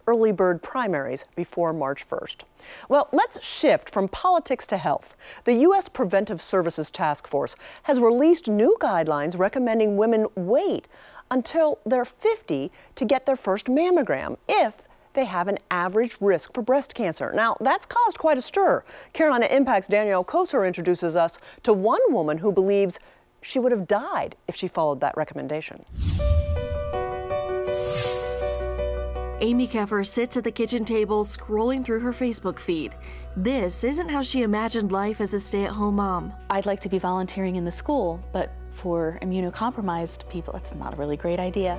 early bird primaries before March 1st. Well, let's shift from politics to health. The U.S. Preventive Services Task Force has released new guidelines recommending women wait until they're 50 to get their first mammogram if they have an average risk for breast cancer. Now, that's caused quite a stir. Carolina Impact's Danielle Koser introduces us to one woman who believes she would have died if she followed that recommendation. Amy Keffer sits at the kitchen table scrolling through her Facebook feed. This isn't how she imagined life as a stay-at-home mom. I'd like to be volunteering in the school, but for immunocompromised people, it's not a really great idea.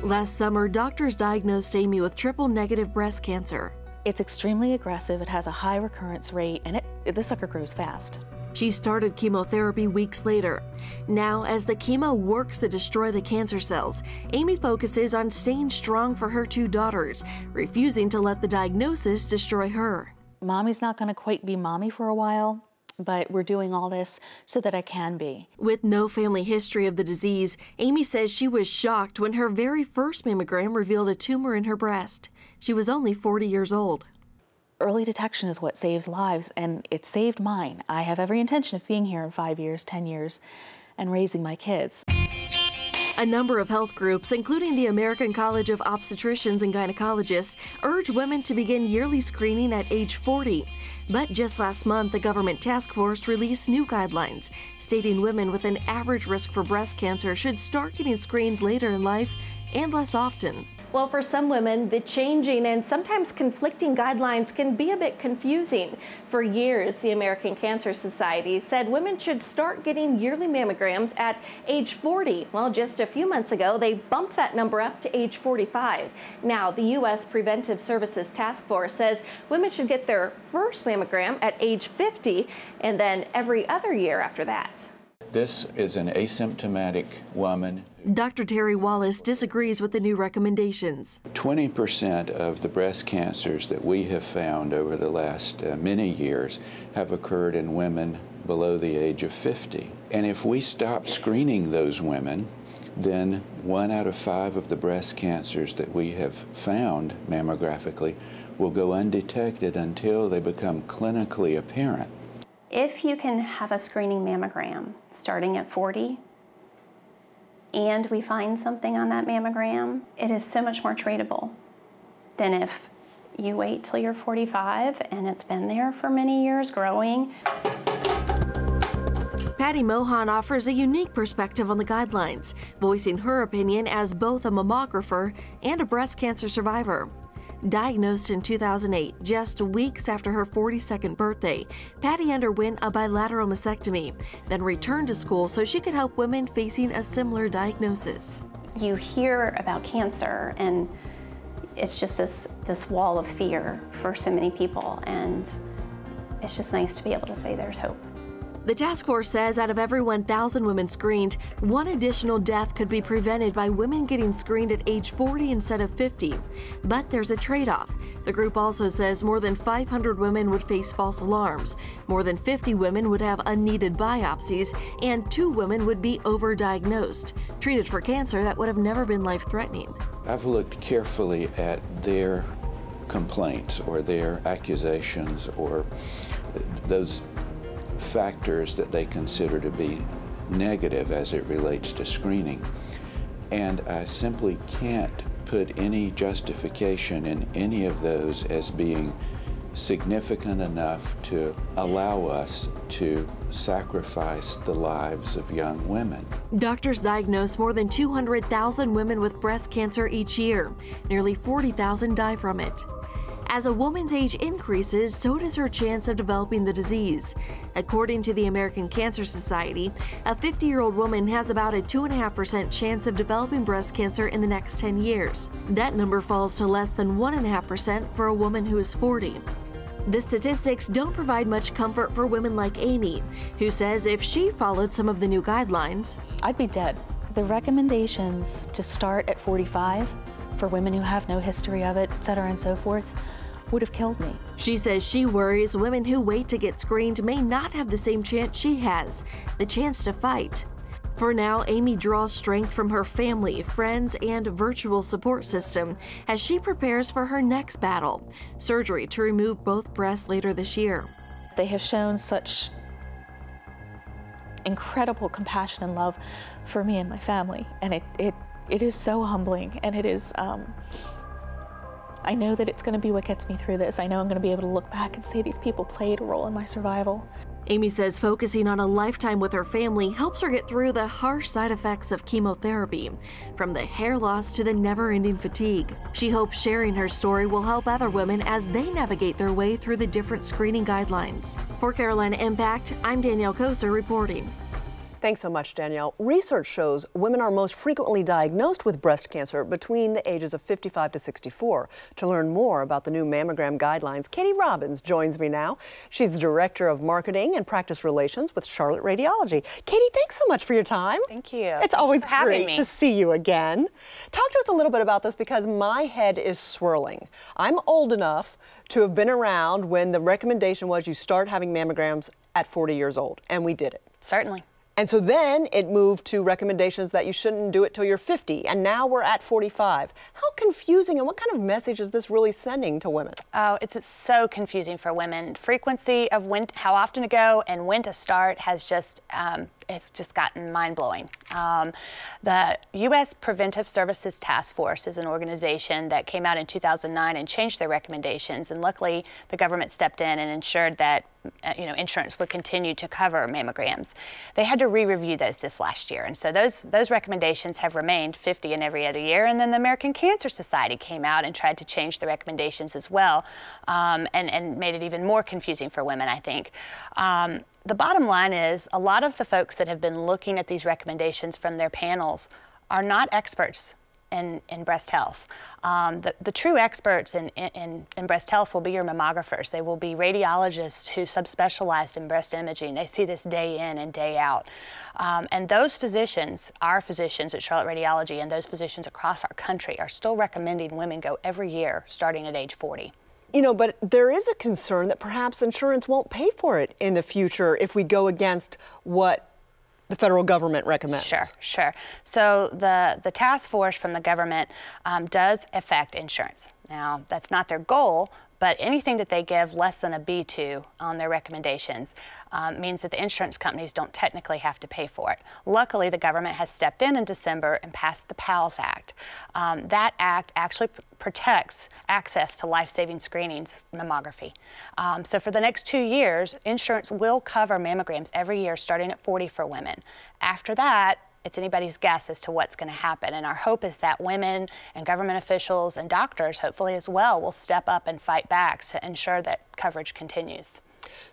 Last summer, doctors diagnosed Amy with triple-negative breast cancer. It's extremely aggressive, it has a high recurrence rate, and the sucker grows fast. She started chemotherapy weeks later. Now, as the chemo works to destroy the cancer cells, Amy focuses on staying strong for her two daughters, refusing to let the diagnosis destroy her. Mommy's not going to quite be mommy for a while, but we're doing all this so that I can be. With no family history of the disease, Amy says she was shocked when her very first mammogram revealed a tumor in her breast. She was only 40 years old. Early detection is what saves lives, and it saved mine. I have every intention of being here in 5 years, 10 years, and raising my kids. A number of health groups, including the American College of Obstetricians and Gynecologists, urge women to begin yearly screening at age 40. But just last month, the government task force released new guidelines, stating women with an average risk for breast cancer should start getting screened later in life and less often. Well, for some women, the changing and sometimes conflicting guidelines can be a bit confusing. For years, the American Cancer Society said women should start getting yearly mammograms at age 40. Well, just a few months ago, they bumped that number up to age 45. Now, the U.S. Preventive Services Task Force says women should get their first mammogram at age 50 and then every other year after that. This is an asymptomatic woman. Dr. Terry Wallace disagrees with the new recommendations. 20% of the breast cancers that we have found over the last many years have occurred in women below the age of 50. And if we stop screening those women, then 1 out of 5 of the breast cancers that we have found mammographically will go undetected until they become clinically apparent. If you can have a screening mammogram starting at 40 and we find something on that mammogram, it is so much more treatable than if you wait till you're 45 and it's been there for many years growing. Patty Mohan offers a unique perspective on the guidelines, voicing her opinion as both a mammographer and a breast cancer survivor. Diagnosed in 2008, just weeks after her 42nd birthday, Patty underwent a bilateral mastectomy, then returned to school so she could help women facing a similar diagnosis. You hear about cancer and it's just this wall of fear for so many people, and it's just nice to be able to say there's hope. The task force says out of every 1,000 women screened, 1 additional death could be prevented by women getting screened at age 40 instead of 50. But there's a trade-off. The group also says more than 500 women would face false alarms, more than 50 women would have unneeded biopsies, and 2 women would be overdiagnosed, treated for cancer that would have never been life-threatening. I've looked carefully at their complaints or their accusations or those factors that they consider to be negative as it relates to screening. And I simply can't put any justification in any of those as being significant enough to allow us to sacrifice the lives of young women. Doctors diagnose more than 200,000 women with breast cancer each year. Nearly 40,000 die from it. As a woman's age increases, so does her chance of developing the disease. According to the American Cancer Society, a 50-year-old woman has about a 2.5% chance of developing breast cancer in the next 10 years. That number falls to less than 1.5% for a woman who is 40. The statistics don't provide much comfort for women like Amy, who says if she followed some of the new guidelines, I'd be dead. The recommendations to start at 45 for women who have no history of it, etc. and so forth, would have killed me. She says she worries women who wait to get screened may not have the same chance she has, the chance to fight. For now, Amy draws strength from her family, friends, and virtual support system as she prepares for her next battle, surgery to remove both breasts later this year. They have shown such incredible compassion and love for me and my family, and it is so humbling, and it is, I know that it's going to be what gets me through this. I know I'm going to be able to look back and say these people played a role in my survival. Amy says focusing on a lifetime with her family helps her get through the harsh side effects of chemotherapy, from the hair loss to the never-ending fatigue. She hopes sharing her story will help other women as they navigate their way through the different screening guidelines. For Carolina Impact, I'm Danielle Koser reporting. Thanks so much, Danielle. Research shows women are most frequently diagnosed with breast cancer between the ages of 55 to 64. To learn more about the new mammogram guidelines, Katie Robbins joins me now. She's the Director of Marketing and Practice Relations with Charlotte Radiology. Katie, thanks so much for your time. Thank you. It's always great to see you again. Talk to us a little bit about this because my head is swirling. I'm old enough to have been around when the recommendation was you start having mammograms at 40 years old, and we did it. Certainly. And so then it moved to recommendations that you shouldn't do it till you're 50, and now we're at 45. How confusing, and what kind of message is this really sending to women? Oh, it's so confusing for women. Frequency of how often to go and when to start has just, it's just gotten mind-blowing. The U.S. Preventive Services Task Force is an organization that came out in 2009 and changed their recommendations, and luckily the government stepped in and ensured that insurance would continue to cover mammograms. They had to re-review those this last year, and so those recommendations have remained 50 in every other year. And then the American Cancer Society came out and tried to change the recommendations as well, and made it even more confusing for women, I think. The bottom line is a lot of the folks that have been looking at these recommendations from their panels are not experts in breast health. The true experts in breast health will be your mammographers. They will be radiologists who subspecialize in breast imaging. They see this day in and day out. And those physicians, our physicians at Charlotte Radiology, and those physicians across our country are still recommending women go every year starting at age 40. You know, but there is a concern that perhaps insurance won't pay for it in the future if we go against what the federal government recommends. Sure. So the task force from the government does affect insurance. Now, that's not their goal, but anything that they give less than a B2 on their recommendations means that the insurance companies don't technically have to pay for it. Luckily, the government has stepped in December and passed the PALS Act. That act actually protects access to life-saving screenings, mammography. So for the next 2 years, insurance will cover mammograms every year starting at 40 for women. After that, it's anybody's guess as to what's going to happen. And our hope is that women and government officials and doctors, hopefully as well, will step up and fight back to ensure that coverage continues.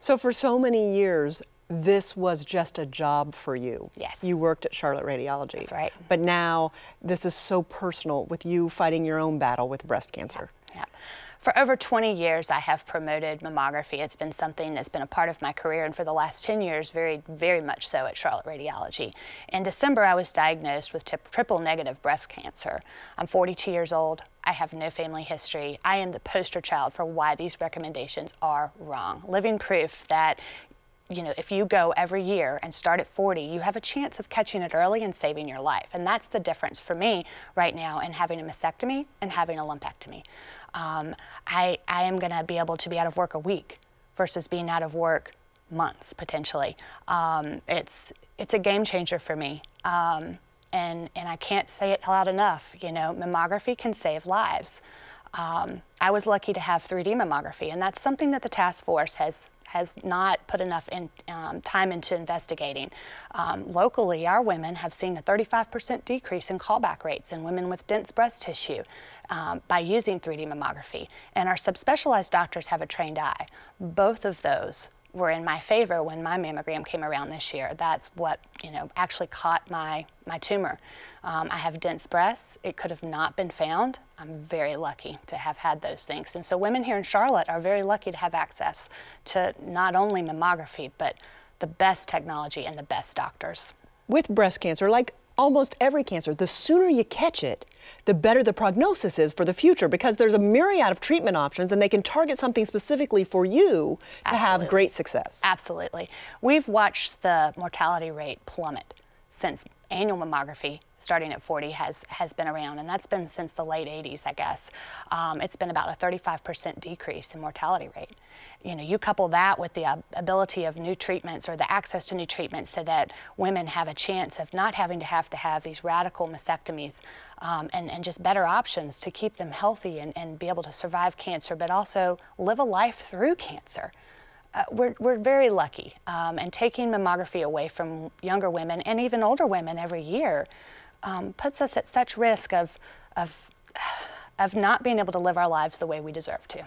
So for so many years, this was just a job for you. Yes. You worked at Charlotte Radiology. That's right. But now this is so personal with you fighting your own battle with breast cancer. Yeah. For over 20 years, I have promoted mammography. It's been something that's been a part of my career, and for the last 10 years, very, very much so at Charlotte Radiology. In December, I was diagnosed with triple-negative breast cancer. I'm 42 years old. I have no family history. I am the poster child for why these recommendations are wrong. Living proof that if you go every year and start at 40, you have a chance of catching it early and saving your life. And that's the difference for me right now in having a mastectomy and having a lumpectomy. I am going to be able to be out of work a week versus being out of work months, potentially. It's a game changer for me. And I can't say it loud enough. Mammography can save lives. I was lucky to have 3D mammography, and that's something that the task force has not put enough time into investigating. Locally, our women have seen a 35% decrease in callback rates in women with dense breast tissue by using 3D mammography. And our subspecialized doctors have a trained eye. Both of those were in my favor when my mammogram came around this year. That's what actually caught my tumor. I have dense breasts. It could have not been found. I'm very lucky to have had those things. And so women here in Charlotte are very lucky to have access to not only mammography, but the best technology and the best doctors. With breast cancer, like almost every cancer, the sooner you catch it, the better the prognosis is for the future, because there's a myriad of treatment options and they can target something specifically for you to have great success. Absolutely. We've watched the mortality rate plummet since annual mammography starting at 40 has been around, and that's been since the late 80s, I guess. It's been about a 35% decrease in mortality rate. You know, you couple that with the ability of new treatments or the access to new treatments so that women have a chance of not having to have these radical mastectomies, and just better options to keep them healthy and be able to survive cancer, but also live a life through cancer. We're very lucky, and taking mammography away from younger women and even older women every year puts us at such risk of not being able to live our lives the way we deserve to.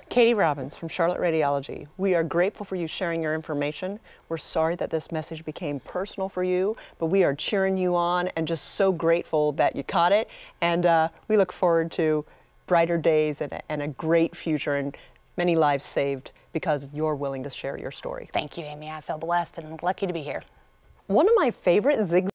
Katie Robbins from Charlotte Radiology, we are grateful for you sharing your information. We're sorry that this message became personal for you, but we are cheering you on and just so grateful that you caught it. And we look forward to brighter days and a great future and many lives saved because you're willing to share your story. Thank you, Amy. I feel blessed and lucky to be here. One of my favorite zigzags